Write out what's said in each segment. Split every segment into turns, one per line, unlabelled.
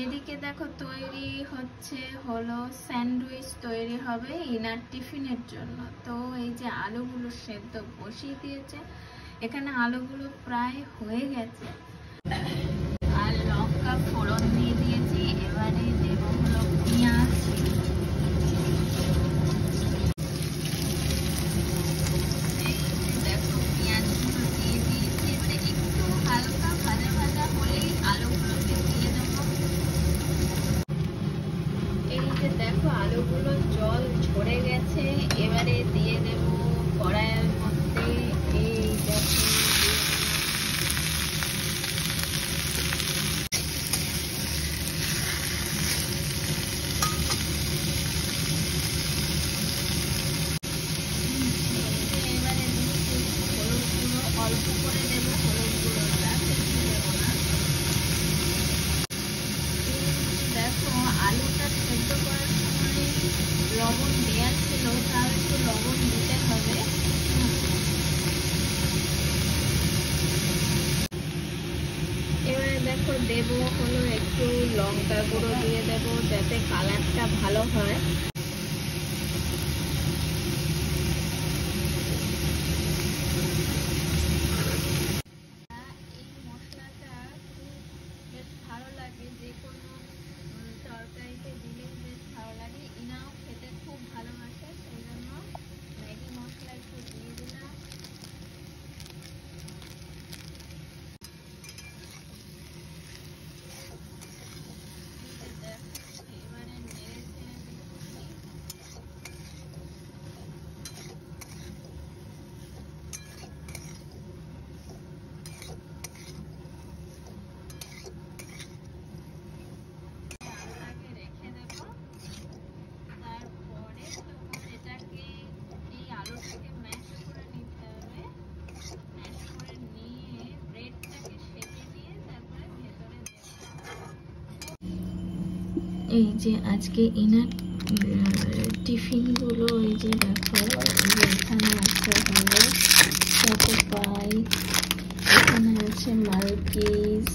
এদিকে দেখো তৈরি হচ্ছে হলো স্যান্ডউইচ তৈরি হবে ইনার টিফিনের জন্য। তো এই যে আলুগুলো সেদ্ধ বসিয়ে দিয়েছে, এখানে আলুগুলো প্রায় হয়ে গেছে আর লঙ্কা ফোড়ন দিয়ে দিয়েছি। এবারে দেবো হলো পেঁয়াজ, দেখো পেঁয়াজগুলো দিয়ে দিয়েছি। এবারে একটু হালকা ভাজা ভাজা হলেই আলুগুলোকে দিয়ে দেবো। এই যে দেখো আলুগুলো জল ঝরে গেছে, এবারে দিয়ে দেব কড়াইয়ের মধ্যে। এই দেখো এবারে দিচ্ছি হলুদ গুঁড়ো, অল্প করে দেবো হলুদ গুঁড়োটা, বেশি দেবো না। দেখো আলুটা সেদ্ধ করার সময় লবণ দেওয়া ছিল, তার একটু লবণ দিতে হবে। এবারে দেখো দেবো হলো একটু লঙ্কা গুঁড়ো দিয়ে দেবো যাতে কালারটা ভালো হয়। এই মশলাটা খুব বেশ ভালো লাগে, যে কোনো তরকারিতে দিলে বেশ ভালো লাগে। ইনাও খেতে খুব ভালোবাসে, সেই জন্য ম্যাগি মশলা একটু দিয়ে দিলাম। এবারে নেড়ে চেড়ে দিচ্ছি। ডালটাকে রেখে দেবো, তারপরে তখন এটাকে এই আলুটাকে ম্যাশ করে নিতে হবে। ম্যাশ করে নিয়ে ব্রেডটাকে সেঁকে নিয়ে তারপরে ভেতরে এই যে আজকে ইনার টিফিনগুলো এই যে দেখো, এই যে এখানে আছে হলো চকো পাই, এখানে আছে মালকিস,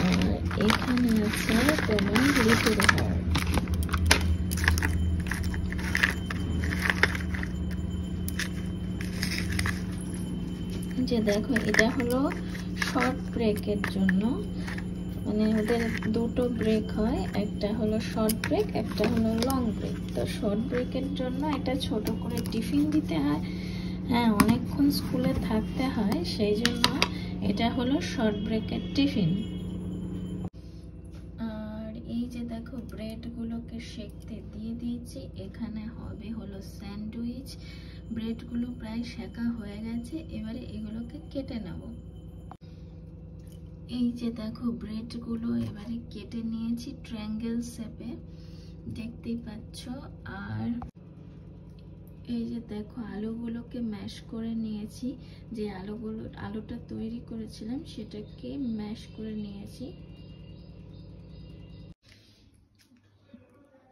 আর এখানে আছে তোমার লিটল হার্ট। যে দেখো এটা হলো শর্ট ব্রেকের জন্য, মানে ওদের দুটো ব্রেক হয়, একটা হলো শর্ট ব্রেক, একটা হলো লং ব্রেক। তো শর্ট ব্রেকের জন্য একটা ছোট করে টিফিন দিতে হয়, হ্যাঁ অনেকক্ষণ স্কুলে থাকতে হয়, সেই জন্য এটা হলো শর্ট ব্রেকের টিফিন। আর এই যে দেখো ব্রেডগুলোকে সেঁকতে দিয়ে দিয়েছি, এখানে হবে হলো স্যান্ডউইচ। ব্রেডগুলো প্রায় সেঁকা হয়ে গেছে, এবারে এগুলোকে কেটে নেব। এই যে দেখো ব্রেডগুলো এবারে কেটে নিয়েছি ট্রায়াঙ্গেল শেপে, দেখতেই পাচ্ছ। আর এই যে দেখো আলুগুলোকে ম্যাশ করে নিয়েছি, যে আলুটা তৈরি করেছিলাম সেটাকে ম্যাশ করে নিয়েছি।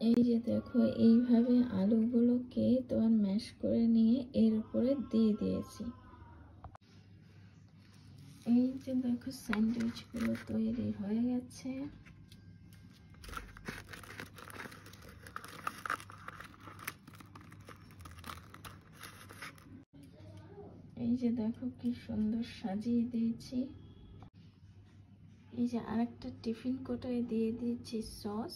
এই যে দেখো এইভাবে আলুগুলোকে তোমার ম্যাশ করে নিয়ে এর উপরে দিয়ে দিয়েছি। এই যে দেখো স্যান্ডউইচগুলো তৈরি হয়ে গেছে। এই যে দেখো কি সুন্দর সাজিয়ে দিয়েছি। এই যে আরেকটা টিফিন কোটায় দিয়ে দিয়েছি সস।